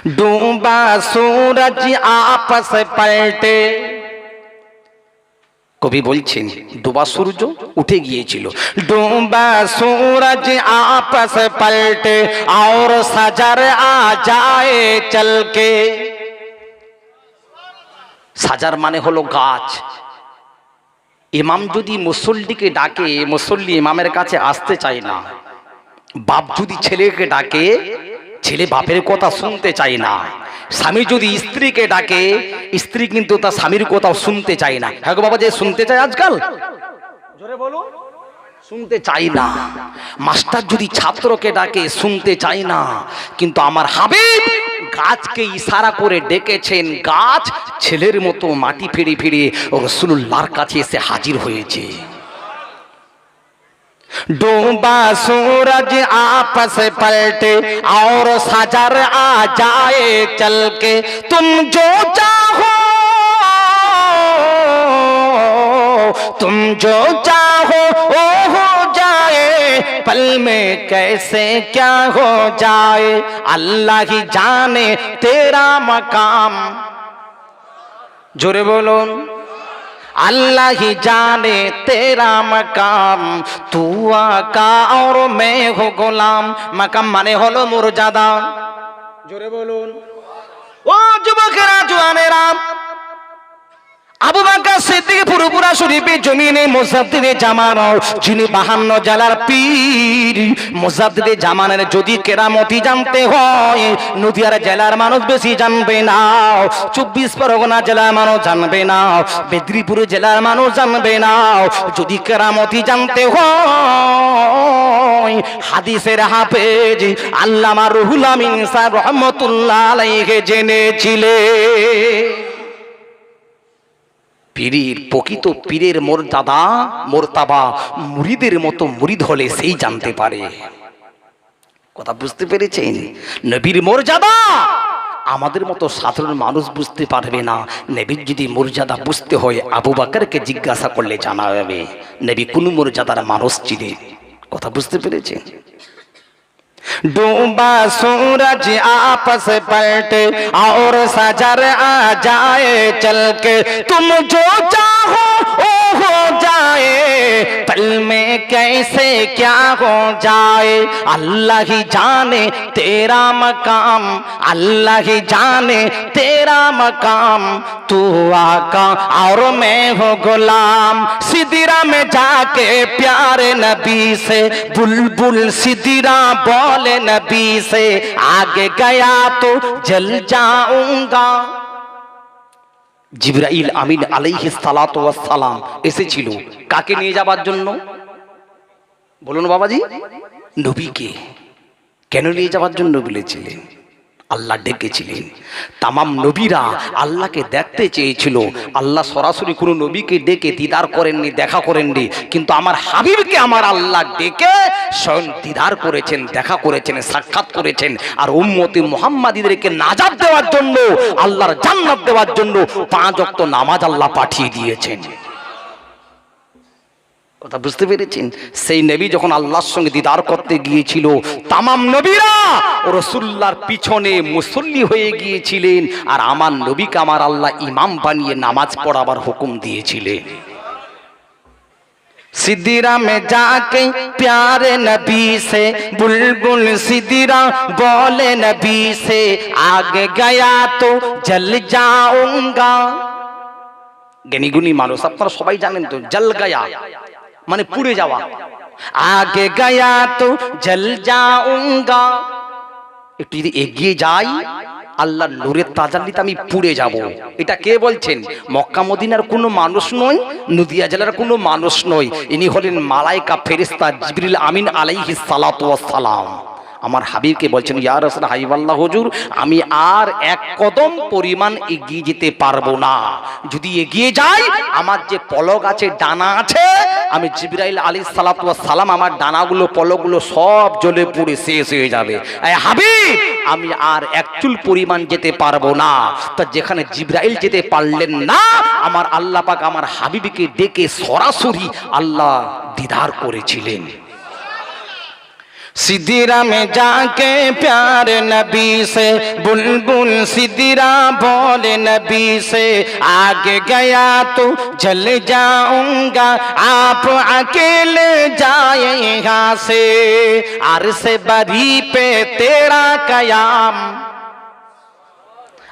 डूबा सूरज आपस पलटे। কবি বলছেন ডুবা সূর্য উঠে গিয়েছিল। ডুবা सूरज आपस पलटे और सजर आ जाए चल के। সাজার মানে হলো গাছ। ইমাম যদি মুসল্লিকে ডাকে, মুসল্লি ইমামের কাছে আসতে চায় না। বাপ যদি ছেলেকে ডাকে, ছেলে বাপের কথা শুনতে চায় না। স্বামী যদি স্ত্রীকে ডাকে, স্ত্রী কিন্তু তার স্বামীর কথা শুনতে চায় না। হ্যাঁ গো বাবা, যে শুনতে চায় আজকাল, জোরে বলো, শুনতে চাই না। মাস্টার যদি ছাত্রকে ডাকে, শুনতে চাই না। কিন্তু আমার হাবিব গাছকে ইশারা করে ডেকেছেন, গাছ ছেলের মতো মাটি ফিরে ফিরে রাসূলুল্লাহর কাছে এসে হাজির হয়েছে। डूबा सूरज आपस पलटे और सजर आ जाए चल के। तुम जो चाहो, तुम जो चाहो वो हो जाए, पल में कैसे क्या हो जाए, अल्लाह ही जाने तेरा मकाम। जोरे बोलो, अल्लाह ही जाने तेरा मकाम, तू आका और मैं हो गुलाम। मकाम माने हलो मुर्जादा। जोरे बोलून ओ যুবকেরা, জওয়ানেরা, আবু বকর সিদ্দিক পুরপুরা শরীফে জমিনে মুজাদ্দিদে জামান, যিনি 52 জেলার পীর মুজাদ্দিদে জামানের যদি কেরামতি জানতে হয়, নদিয়ার জেলার মানুষ বেশি জানবে না, 24 পরগনা জেলার মানুষ জানবে না, মেদিনীপুর জেলার মানুষ জানবে না। যদি কেরামতি জানতে হয়, হাদিসের হাফেজ আল্লামা রুহুল আমিন সাহেব রহমাতুল্লাহ আলাইহি জেনেছিলেন। পীরের প্রকৃত পীরের মর্যাদা মর্তাবা মুরিদের মতো মুরিদ হলে সেই জানতে পারে। কথা বুঝতে পেরেছেন? নবীর মর্যাদা আমাদের মতো সাধারণ মানুষ বুঝতে পারবে না। নবীর যদি মর্যাদা বুঝতে হয়, আবু বকরকে জিজ্ঞাসা করলে জানা যাবে নবী কোন মর্যাদার মানুষ ছিলেন। কথা বুঝতে পেরেছেন? डूबा सूरज आपस पलटे और सजर आ जाए चल के। तुम जो चाहो वो हो जाए, पल में कैसे क्या हो जाए, अल्लाह ही जाने तेरा मकाम, अल्लाह ही जाने तेरा मकाम, तू आका और मैं हो गुलाम। सिदरा में जाके प्यारे नबी से बुलबुल सिदरा बोले नबी से, आगे गया तो जल जाऊंगा। জিবরাইল আমিন আলাইহিস সালাতু ওয়াস সালাম এসেছিল কাকে নিয়ে যাবার জন্য? বলুন বাবাজি, নবীকে। কেন নিয়ে যাবার জন্য বলেছিলেন? আল্লাহ ডেকেছিলেন। তামাম নবীরা আল্লাহকে দেখতে চেয়েছিল। আল্লাহ সরাসরি কোনো নবীকে ডেকে দিদার করেননি, দেখা করেননি, কিন্তু আমার হাবিবকে আমার আল্লাহ ডেকে স্বয়ং দিদার করেছেন, দেখা করেছেন, সাক্ষাৎ করেছেন। আর উম্মতে মুহাম্মাদীদেরকে নাজাত দেওয়ার জন্য, আল্লাহর জান্নাত দেওয়ার জন্য 5 ওয়াক্ত নামাজ আল্লাহ পাঠিয়ে দিয়েছেন। কথা বুঝতে পেরেছেন? সেই নবী যখন আল্লাহর সঙ্গে দিদার করতে গিয়েছিল, তামাম নবীরা রাসূলুল্লাহর পিছনে মুসল্লি হয়ে গিয়েছিলেন। আর আমার নবীকে আমার আল্লাহ ইমাম বানিয়ে নামাজ পড়াবার হুকুম দিয়েছিলেন। सिदरा में जाके प्यारे नबी से बुलबुल सिदरा बोले नबी से, आगे गया तो जल जाऊंगा। জ্ঞানীগুণী মানুষ আপনারা সবাই জানেন তো, জল গয়া মানে পুড়ে যাওয়া। আগে গয়া তো জল যাউঙ্গা, একটু যদি এগিয়ে যাই আল্লাহর নূরের তাজাল্লিতে আমি পুড়ে যাব। এটা কে বলছেন? মক্কা মদিনার কোনো মানুষ নয়, নদিয়া জেলার কোনো মানুষ নয়। ইনি হলেন মালায়েকা ফেরেশতা জিবরিল আমিন আলাইহিস সালাতু ওয়াস সালাম। আমার হাবিবকে বলছেন, ইয়া রাসূল হাবিবাল্লাহ হুজুর, আমি আর 1 কদম পরিমাণ এগিয়ে যেতে পারবো না। যদি এগিয়ে যাই, আমার যে পলক আছে, ডানা আছে, আমি জিবরাইল আলাইহিস সালাতু ওয়াস সালাম, আমার ডানাগুলো পলকগুলো সব জ্বলে পুড়ে শেষ হয়ে যাবে। এই হাবিব, আমি আর 1 চুল পরিমাণ যেতে পারবো না। তা যেখানে জিবরাইল যেতে পারলেন না, আমার আল্লাহ পাক আমার হাবিবকে ডেকে সরাসরি আল্লাহ দিদার করেছিলেন। सिदिरा में जाके प्यार नबी से बुलबुल सिदिरा बोले नबी से आगे गया तो जल जाऊंगा आप अकेले जाए यहाँ से अर्श बरी पे तेरा कयाम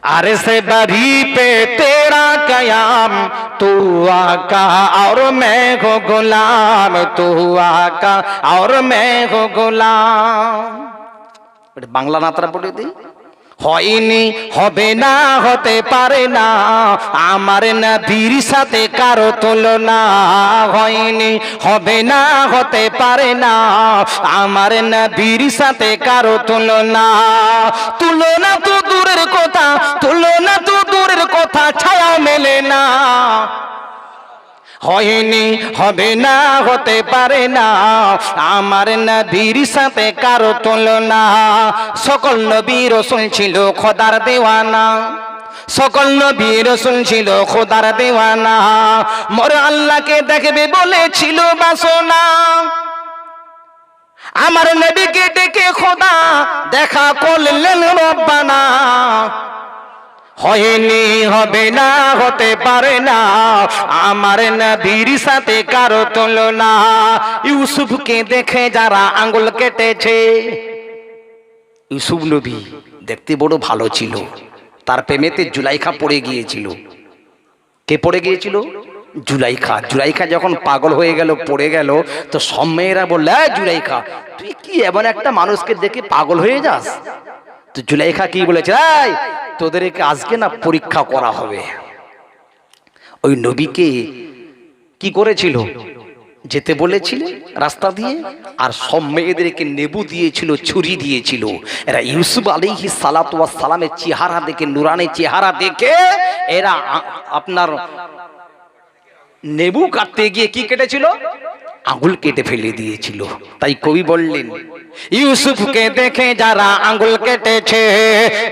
अर्श बरी पे तेरा कयाम तू आका और मैं हो गुलाम तू आका और मैं हो गुलाम बांग्ला नातरा पढ़े दी হয়নি হবে না হতে পারে না আমার নবীর সাথে কারো তুলনা হয়নি হবে না হতে পারে না আমার নবীর সাথে কারো তুলনা তুলনা তো দূরের কথা তুলনা তো দূরের কথা ছায়া মেলে না হয়নি হবে না হতে পারে না আমার নবীর সাথে কারো তুলনা সকল নবী রাসূল ছিল খোদার দেওয়ানা সকল নবী রাসূল ছিল খোদার দেওয়ানা মোর আল্লাহকে দেখবে বলেছিল বাসনা আমার নবীকে ডেকে খোদা দেখা করলেন রব্বানা হয়নি হবে না হতে পারে না আমার নবীর সাথে কারো তুলনা ইউসুফকে দেখে যারা আঙ্গুল কেটেছে ইউসুফ নবী দেখতে বড় ভালো ছিল তার প্রেমেতে জুলাইখা পড়ে গিয়েছিল কে পড়ে গিয়েছিল জুলাইখা জুলাইখা যখন পাগল হয়ে গেল পড়ে গেল তো সব মেয়েরা বলল জুলাইখা তুই কি এমন একটা মানুষকে দেখে পাগল হয়ে যাস তো জুলাইখা কি বলেছে এই তোদেরকে আজকে না পরীক্ষা করা হবে ওই নবীকে কি করেছিল যেতে বলেছিল রাস্তা দিয়ে আর সব মেয়েদেরকে নেবু দিয়েছিল ছুরি দিয়েছিল এরা ইউসুফ আলাইহিস সালাতু ওয়াস সালামের চেহারা দেখে নুরানি চেহারা দেখে এরা আপনার নেবু কাটতে গিয়ে কি কেটেছিল আঙ্গুল কেটে ফেলে দিয়েছিল তাই কবি বললেন ইউসুফকে দেখে যারা আঙ্গুল কেটেছে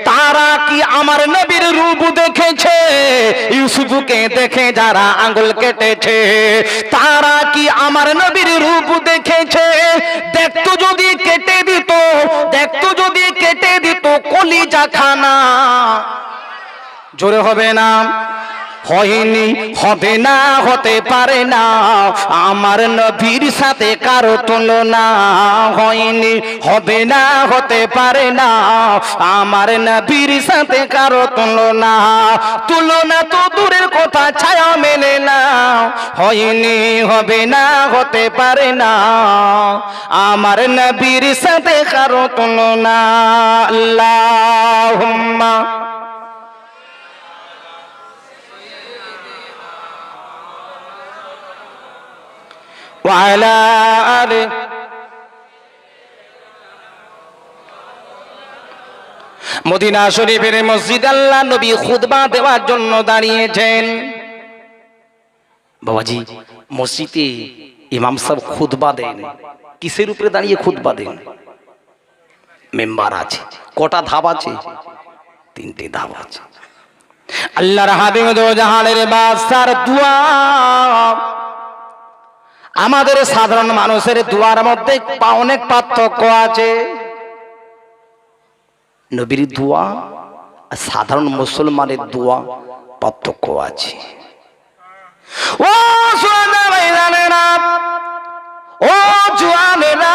তারা কি আমার নবীর রূপ দেখেছে ইউসুফকে দেখে যারা আঙ্গুল কেটেছে তারা কি আমার নবীর রূপ দেখেছে দেখতো যদি কেটে দিত দেখতো যদি কেটে দিত কলিজা খানা জোরে হবে না হয়নি হবে না হতে পারে না আমার নবীর সাথে কারো তুলনা হয়নি হবে না হতে পারে না আমার নবীর সাথে কারো তুলনা তুলনা তো দূরের কথা ছায়া মেলে না হয়নি হবে না হতে পারে না আমার নবীর সাথে কারো তুলনা আল্লাহুম্মা মদিনা শরীফের মসজিদ আল্লাহ নবী খুতবা দেওয়ার জন্য দাঁড়িয়েছেন বাবাজি মসজিদে ইমাম সাহেব খুতবা দেন কিসের উপরে দাঁড়িয়ে খুতবা দেন মেম্বার আছে কটা ধাপ আছে তিনটে ধাপ আছে আল্লাহর হাবিব দো জাহানের বাদশার দোয়া আমাদের সাধারণ মানুষের দোয়ার মধ্যে অনেক পার্থক্য আছে নবীর দোয়া আর সাধারণ মুসলমানের দোয়া পার্থক্য আছে ও সোনা ভাইজানেরা ও জওয়ানেরা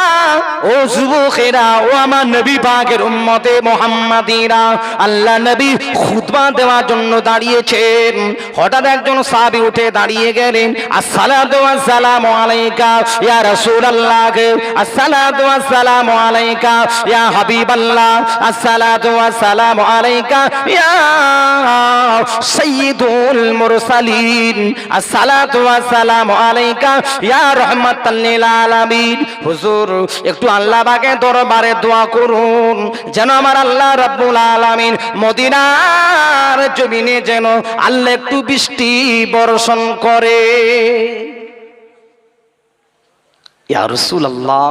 ও যুবকেরা ও আমার নবী পাকের উম্মতে মুহাম্মাদিরা আল্লাহ নবী খুতবা দেওয়ার জন্য দাঁড়িয়েছেন হঠাৎ একজন সাহাবী উঠে দাঁড়িয়ে গেলেন আসসালাতু ওয়াসসালামু আলাইকা ইয়া রাসূলুল্লাহ আসসালাতু ওয়াসসালামু আলাইকা ইয়া হাবিবাল্লাহ আসসালাতু ওয়াসসালামু আলাইকা ইয়া সাইয়্যিদুল মুরসালিন আসসালাতু ওয়াসসালামু আলাইকা ইয়া রাহমাতাল লিল আলামিন হুজুর একটু আল্লাহ পাকের দরবারে দোয়া করুন যেন আমার আল্লাহ রাব্বুল আলামিন মদিনার জমিনে যেন আল্লাহ একটু বৃষ্টি বর্ষণ করে ইয়া রাসূলুল্লাহ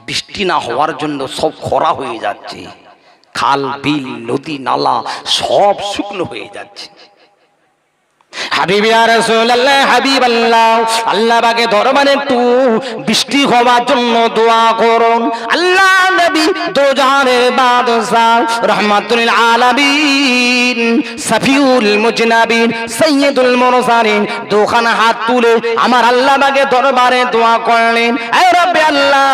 বৃষ্টি না হওয়ার জন্য সব খরা হয়ে যাচ্ছে খাল বিল নদী নালা সব শুকনো হয়ে যাচ্ছে হাবিবি ইয়া রাসূলুল্লাহ, হাবিবাল্লাহ, আল্লাহ পাকে দরবারে একটু বৃষ্টি হওয়ার জন্য দোয়া করুন। আল্লাহ নবী দোজানের বাদশা রাহমাতুল আলামিন সাফিউল মুজনাবিন সাইয়্যিদুল মুরসালিন দুখানা হাত তুলে আমার আল্লাহ পাকে দরবারে দোয়া করলেন, এ রব্বে আল্লাহ,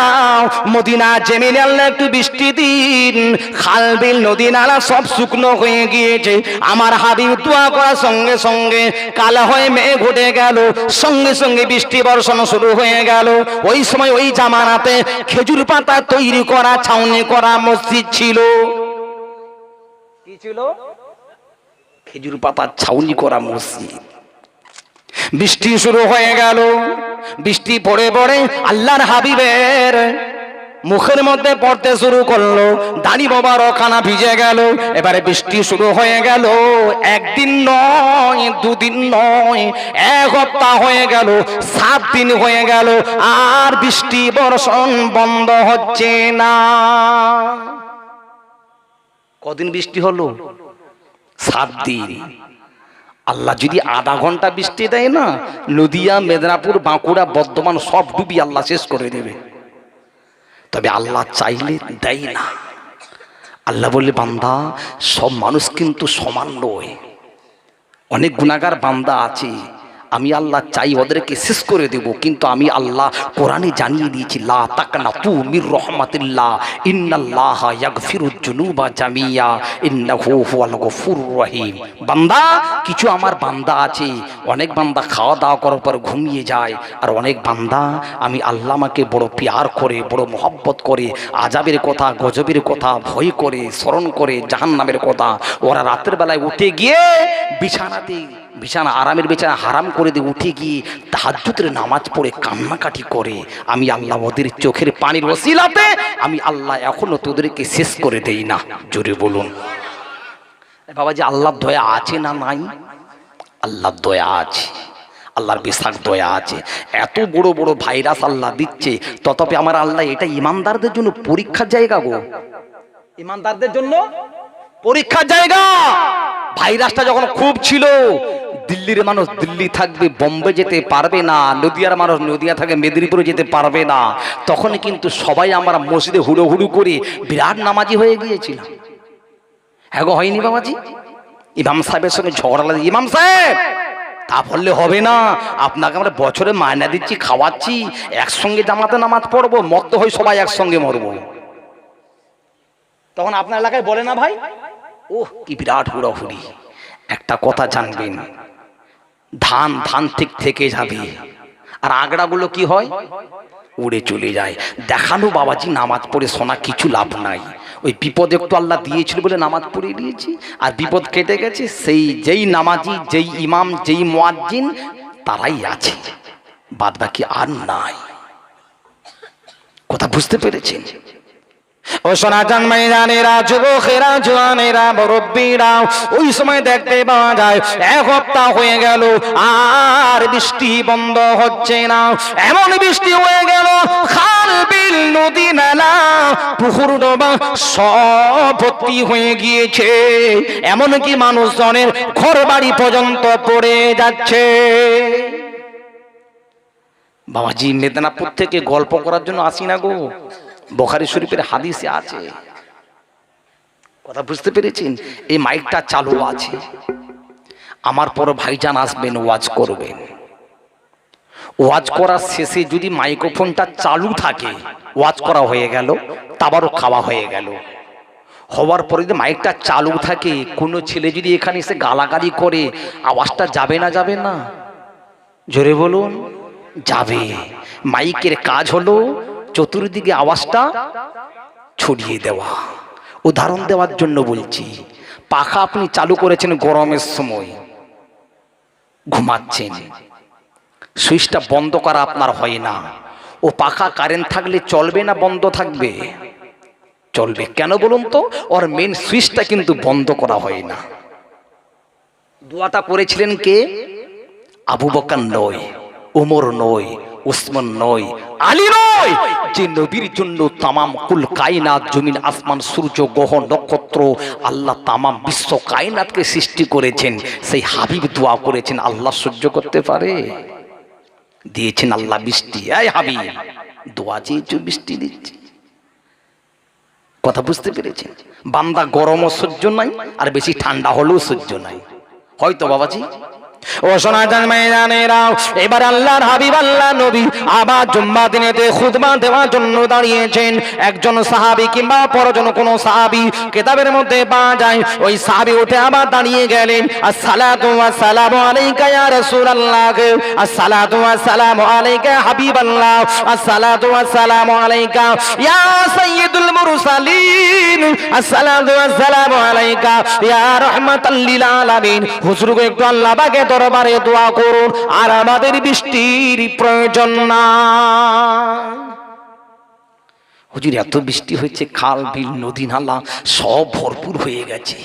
মদিনা জমিনে আল্লাহ একটু বৃষ্টি দিন। খাল বিল নদী নালা সব শুকনো হয়ে গিয়েছে। আমার হাবিব দোয়া করার সঙ্গে সঙ্গে কালা হয়ে মেঘ উঠে গেল, সঙ্গে সঙ্গে বৃষ্টি বর্ষণ শুরু হয়ে গেল। ওই সময় ওই জামানাতে খেজুর পাতা তৈরি করা ছাউনি করা মসজিদ ছিল। কি ছিল? খেজুর পাতা ছাউনি করা মসজিদ। বৃষ্টি শুরু হয়ে গেল। বৃষ্টি পড়ে পড়ে আল্লাহর হাবিবের মুখের মধ্যে পড়তে শুরু করলো, দাড়ি মোবারকখানা ভিজে গেল। এবারে বৃষ্টি শুরু হয়ে গেল। একদিন নয়, দুদিন নয়, এক সপ্তাহ হয়ে গেল, 7 দিন হয়ে গেল, আর বৃষ্টি বর্ষণ বন্ধ হচ্ছে না। কদিন বৃষ্টি হলো? 7 দিন। আল্লাহ যদি আধা ঘন্টা বৃষ্টি দেয় না, নদিয়া, মেদিনীপুর, বাঁকুড়া, বর্ধমান সব ডুবি আল্লাহ শেষ করে দেবে। তবে আল্লাহ চাইলে দেয় না। আল্লাহ বললে, বান্দা, সব মানুষ কিন্তু সমান নয়। অনেক গুনাহগার বান্দা আছে, আমি আল্লাহ চাই ওদেরকে শেষ করে দেব, কিন্তু আমি আল্লাহ কোরআনে জানিয়ে দিয়েছি, লা তাকনাতু মির রাহমাতিল্লাহ ইন্নাল্লাহা ইয়াগফিরুজ যুনুবা জামিয়া ইন্নাহু হুয়াল গফুরুর রহিম। বান্দা, কিছু আমার বান্দা আছে, অনেক বান্দা খাওয়া দাওয়া করার পর ঘুমিয়ে যায়, আর অনেক বান্দা আমি আল্লাহ আমাকে বড় প্যার করে, বড় মহব্বত করে, আযাবের কথা, গজবের কথা ভয় করে, স্মরণ করে, জাহান্নামের কথা, ওরা রাতের বেলায় উঠে গিয়ে বিছানা আরামের বিছানা হারাম করে দিয়ে উঠে গিয়ে তাহাজ্জুদের নামাজ পড়ে কান্নাকাটি করে। আমি আল্লাহ ওদের চোখের পানির ওসিলাতে আমি আল্লাহ এখনো তোদেরকে শেষ করে দেই না। জোরে বলুন বাবাজি, আল্লাহর দয়া আছে না নাই? আল্লাহর দয়া আছে, আল্লাহর বিশাল দয়া আছে। এত বড় বড় ভাইরাস আল্লাহ দিচ্ছে, তথাপি আমার আল্লাহ এটা ইমানদারদের জন্য পরীক্ষার জায়গা গো। ইমানদারদের জন্য পরীক্ষার জায়গা। ভাইরাসটা যখন খুব ছিল, দিল্লির মানুষ দিল্লি থাকবে, বোম্বে যেতে পারবে না, নদিয়ার মানুষ নদিয়া থাকবে, মেদিনীপুরে যেতে পারবে না। তখন কিন্তু সবাই আমরা মসজিদে হুড়োহুড়ো করে বিরাট নামাজি হয়ে গিয়েছিলাম। হ্যাঁ গো, হয়নি বাবাজি? ইমাম সাহেবের সঙ্গে ঝগড়া লাগে, ইমাম সাহেব তা বললে হবে না, আপনাকে আমরা বছরে মায়না দিচ্ছি, খাওয়াচ্ছি, একসঙ্গে জামাতে নামাজ পড়বো, মত হই সবাই একসঙ্গে মরবো। তখন আপনার এলাকায় বলে না ভাই, ওহ কি বিরাট হুড়োহুড়ি। একটা কথা জানবেন, ধান ধান ঠিক থেকে যাবে, আর আগড়াগুলো কি হয়? উড়ে চলে যায়। দেখানো বাবাজি নামাজ পড়ে শোনা কিছু লাভ নাই। ওই বিপদ একটু আল্লাহ দিয়েছিল বলে নামাজ পড়ে দিয়েছি, আর বিপদ কেটে গেছে। সেই যেই নামাজি, যেই ইমাম, যেই মুয়াজ্জিন, তারাই আছে, বাদ বাকি আর নাই। কথা বুঝতে পেরেছেন? ও সোনাজান মাইজানেরা, যুবকেরা, জওয়ানেরা, মুরব্বীরা, ওই সময় দেখতে পাওয়া যায় 1 সপ্তাহ হয়ে গেল আর বৃষ্টি বন্ধ হচ্ছে না। এমন বৃষ্টি হয়ে গেল, খাল বিল নদী নালা পুকুর ডোবা সব ভর্তি হয়ে গিয়েছে। এমনকি মানুষজনের ঘর বাড়ি পর্যন্ত পড়ে যাচ্ছে। বাবাজি, মেদিনীপুর থেকে গল্প করার জন্য আসি না গো, বুখারী শরীফের হাদিসে আছে। কথা বুঝতে পেরেছেন? এই মাইকটা চালু আছে, আমার পর ভাইজান আসবেন, ওয়াজ করবেন। ওয়াজ করার শেষে যদি মাইক্রোফোনটা চালু থাকে, ওয়াজ করা হয়ে গেল, তাবারও খাওয়া হয়ে গেল। হওয়ার পরে যদি মাইকটা চালু থাকে, কোনো ছেলে যদি এখানে এসে গালাগালি করে, আওয়াজটা যাবে না? যাবে না? জোরে বলুন। যাবে। মাইকের কাজ হলো চতুর্দিকে আওয়াজটা ছড়িয়ে দেওয়া। উদাহরণ দেওয়ার জন্য বলছি, পাখা আপনি চালু করেছেন গরমের সময়, ঘুমাচ্ছেন, সুইচটা বন্ধ করা আপনার হয় না। ও পাখা কারেন্ট থাকলে চলবে না বন্ধ থাকবে? চলবে। কেন বলুন তো? ওর মেন সুইচটা কিন্তু বন্ধ করা হয় না। দোয়াটা করেছিলেন কে? আবু বকর নয়, ওমর নয়, ওসমান নয়, আলী নয়, যে নবীর জন্য তামাম কুল কায়নাত, জমিন আসমান, সূর্য গ্রহ নক্ষত্র, আল্লাহ তামাম বিশ্ব কায়নাতকে সৃষ্টি করেছেন, সেই হাবিব দোয়া করেছেন, আল্লাহ সহ্য করতে পারে? দিয়েছেন আল্লাহ বৃষ্টি। এই হাবিব দোয়া চেয়েছো, বৃষ্টি দিচ্ছে। কথা বুঝতে পেরেছেন? বান্দা গরমও সহ্য নাই, আর বেশি ঠান্ডা হলেও সহ্য নাই, হয়তো বাবাজি। ও সনাতন ময়দানেরা, এবার আল্লাহর হাবিব আল্লাহ নবী আবার জুম্মা দিনেতে খুতবা দেওয়ার জন্য দাঁড়িয়েছেন। একজন সাহাবী কিংবা পরজন কোন সাহাবী কিতাবের মধ্যে পাওয়া যায়, ওই সাহাবী উঠে আবার দাঁড়িয়ে গেলেন। আসসালাতু ওয়াসসালামু আলাইকা ইয়া রাসূলুল্লাহ, আসসালাতু ওয়াসসালামু আলাইকা হাবিবাল্লাহ, আসসালাতু ওয়াসসালামু আলাইকা ইয়া সাইয়্যিদুল মুরসালিন, আসসালাতু ওয়াসসালামু আলাইকা ইয়া রাহমাতাল লিল আলামিন। হুজুরকে একটু আল্লাহ পাকের দরবারে দোয়া করুন, আর আমাদের বৃষ্টির প্রয়োজন না। হুজুর এত বৃষ্টি হয়েছে, খাল বিল নদী নালা সব ভরপুর হয়ে গেছে,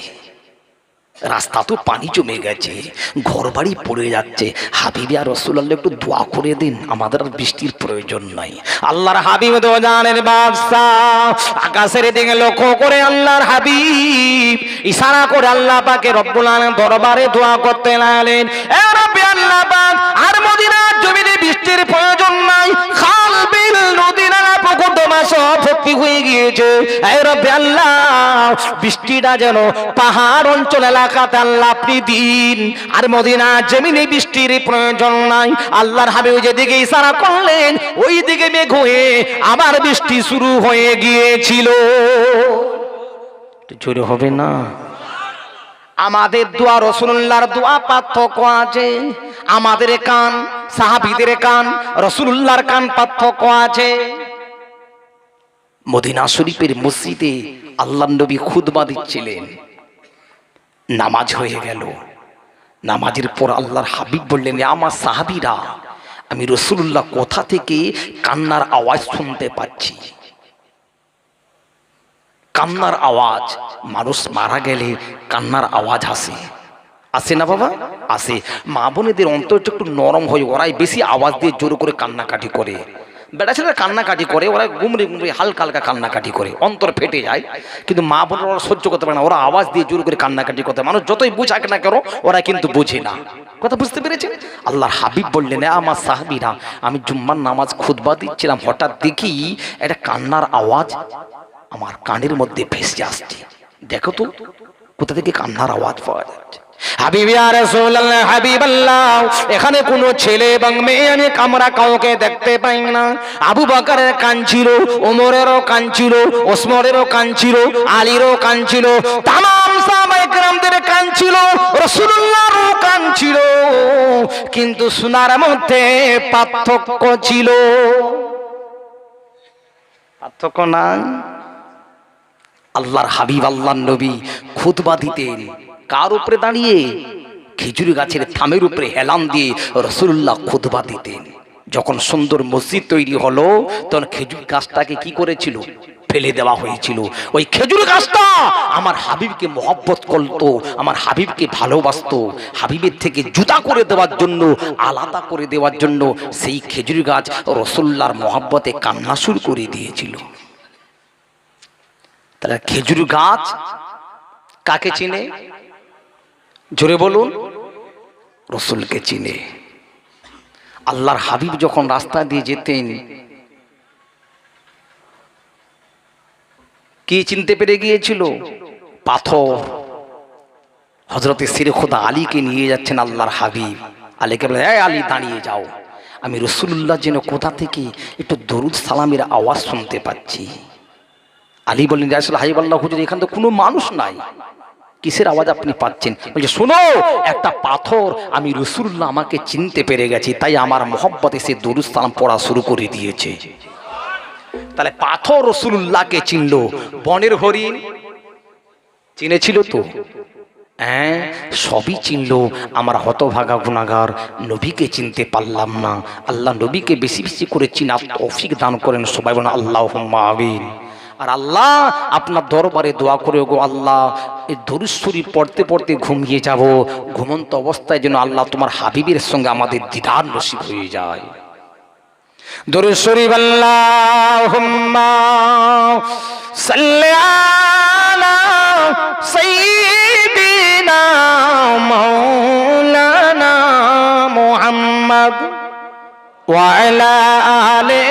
রাস্তা তো পানি জমে গেছে, ঘর বাড়ি পড়ে যাচ্ছে, হাবিব আর রাসূলুল্লাহ একটু দোয়া করে দিন, আমাদের আর বৃষ্টির প্রয়োজন নাই। আল্লাহর হাবিব দোজানের বাদশাহ আকাশের দিকে লক্ষ্য করে আল্লাহর হাবিব ইশারা করে আল্লাহ পাকে রব্বুল আলামিন দরবারে দোয়া করতে লাগলেন। এ রব্বি আল্লাহ পাক, আর মদিনার জমিনে বৃষ্টির প্রয়োজন নাই, খাল বিল নদী নালা পুকুর দমা সব ভর্তি হয়ে গিয়েছে। এ রব্বি আল্লাহ, বৃষ্টিটা যেন পাহাড় অঞ্চল এলাকাতে আল্লাহ আপনি দিন, আর মদিনার জমিনে বৃষ্টির প্রয়োজন নাই। আল্লাহর হাবিব যেদিকে ইশারা করলেন, ওই দিকে মেঘ হয়ে আবার বৃষ্টি শুরু হয়ে গিয়েছিল। জোরে হবে না? আমাদের দোয়া রাসূলুল্লাহর দোয়া পার্থক্য আছে। আমাদের কান, সাহাবীদের কান, রাসূলুল্লাহর কান পার্থক্য আছে। মদিনা শরীফের মসজিদে আল্লাহর নবী খুতবা দিচ্ছিলেন, নামাজ হয়ে গেল। নামাজের পর আল্লাহর হাবিব বললেন, আমার সাহাবীরা, আমি রাসূলুল্লাহ কোথা থেকে কান্নার আওয়াজ শুনতে পাচ্ছি। কান্নার আওয়াজ, মানুষ মারা গেলে কান্নার আওয়াজ আসে, আসে না বাবা? আসে। মা বোনেদের অন্তরটা একটু নরম হয়, ওরাই বেশি আওয়াজ দিয়ে জোর করে কান্নাকাটি করে। বেটা ছেলেরা কান্নাকাটি করে, ওরা গুমরে গুমরে হালকা হালকা কান্নাকাটি করে, অন্তর ফেটে যায়। কিন্তু মা বোনেরা ওরা সহ্য করতে পারে না, ওরা আওয়াজ দিয়ে জোর করে কান্নাকাটি করতে। মানুষ যতই বুঝাক না কেন, ওরা কিন্তু বোঝে না। কথা বুঝতে পেরেছেন? আল্লাহর হাবিব বললেন, আমার সাহাবীরা, আমি জুম্মার নামাজ খুতবা দিচ্ছিলাম, হঠাৎ দেখি একটা কান্নার আওয়াজ আমার কানের মধ্যে ভেসে আসছে। দেখো তো কোথা থেকে কান্নার আওয়াজ পাওয়া যাচ্ছে। হাবিব ইয়া রাসূলুল্লাহ, হাবিবাল্লাহ, এখানে কোনো ছেলে এবং মেয়ে আমি আমরা কাউকে দেখতে পাই না। আবু বকরের কান ছিল, ওমরেরও কান ছিল, ওসমানেরও কান ছিল, আলীরও কান ছিল, তামাম সাহাবায়ে কেরামদের কান ছিল, রাসূলুল্লাহরও কান ছিল, কিন্তু শোনার মধ্যে পার্থক্য ছিল। পার্থক্য নাই। আল্লাহর হাবিব আল্লাহর নবী খুতবা দিতেন কার উপরে দাঁড়িয়ে? খেজুর গাছের থামের উপরে হেলান দিয়ে রাসূলুল্লাহ খুতবা দিতেন। যখন সুন্দর মসজিদ তৈরি হলো, তখন খেজুর গাছটাকে কি করেছিল? ফেলে দেওয়া হয়েছিল। ওই খেজুর গাছটা আমার হাবিবকে মহব্বত করতো, আমার হাবিবকে ভালোবাসতো। হাবিবের থেকে জুদা করে দেওয়ার জন্য, আলাদা করে দেওয়ার জন্য সেই খেজুর গাছ রাসূলুল্লাহর মহব্বতে কান্না শুরু করে দিয়েছিল। তাহলে খেজুর গাছ কাকে চিনে? জোরে বলুন। রাসূলকে চিনে। আল্লাহর হাবিব যখন রাস্তা দিয়ে যেতেন, কি চিনতে পেরে গিয়েছিল? পাথর। হযরতে শিরে খোদা আলীকে নিয়ে যাচ্ছেন আল্লাহর হাবিব। আলীকে বলে, এই আলী দাঁড়িয়ে যাও, আমি রাসূলুল্লাহ যেন কোথা থেকে একটু দরুদ সালামের আওয়াজ শুনতে পাচ্ছি। আলী বললেন, ইয়া রাসূলুল্লাহ, হাবিবাল্লাহ হুজুর, এখানে তো কোনো মানুষ নাই, কিসের আওয়াজ আপনি পাচ্ছেন? বলছে, শোনো, একটা পাথর, আমি রাসূলুল্লাহ আমাকে চিনতে পেরে গেছি, তাই আমার মহব্বতে সে দরুদ সালাম পড়া শুরু করে দিয়েছে। তাহলে পাথর রাসূলুল্লাহকে চিনলো। বনের হরিণ চিনেছিল তো? হ্যাঁ, সবই চিনলো। আমার হতভাগা গুনাহগার নবীকে চিনতে পারলাম না। আল্লাহ নবীকে বেশি বেশি করে চিনার তৌফিক দান করেন। সবাই বলেন আল্লাহুম্মা আমিন। আর আল্লাহ আপনার দরবারে দোয়া করে, গো আল্লাহ, এই দরুদ শরীফ পড়তে পড়তে ঘুমিয়ে যাব, ঘুমন্ত অবস্থায় যেন আল্লাহ তোমার হাবিবের সঙ্গে আমাদের দিদার নসিব হয়ে যায়। दुरूद शरीफ अल्लाहुम्मा सल्ली अला सय्यिदिना मौलाना मुहम्मद व अला आले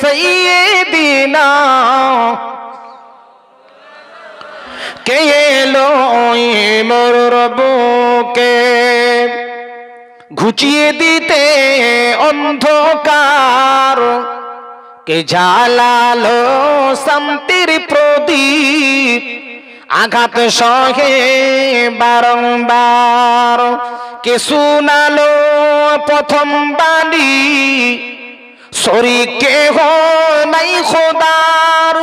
सय्यिदिना के एलो मोर रबके ঘুচিয়ে দিতে অন্ধকার কে জ্বালালো শান্তির প্রদীপ আঘাত সহে বারংবার কে শুনালো প্রথম বাণী শরীক কেহ নাই খোদার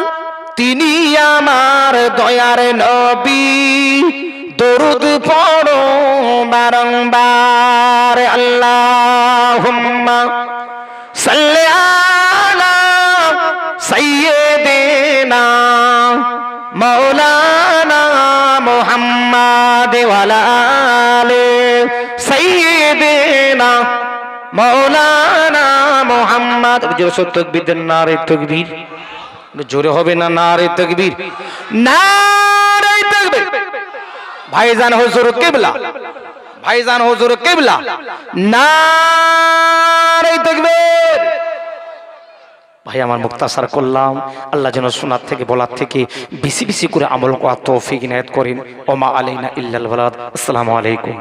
তিনি আমার দয়ার নবী দরুদ পড়ো বারংবার আল্লাহুম্মা সাল্লি আলা সাইয়্যিদিনা মাওলানা মুহাম্মাদ ওয়া আলা আলি সাইয়্যিদিনা মাওলানা মুহাম্মাদ। জোরে তাকবীর দেন, নারে তাকবীর। জোরে হবে না নারে তাকবীর, নারে তাকবীর। ভাইজান হুজুর কিবলা, ভাইজান হুজুর কিবলা, নারে তাকবীর। ভাই আমার মুক্তাসার করলাম, আল্লাহ যেন শোনার থেকে বলার থেকে বেশি বেশি করে আমল করার তৌফিক ইনায়াত করেন। ওমা আলাইনা ইল্লাল বালাগ। আসসালামু আলাইকুম।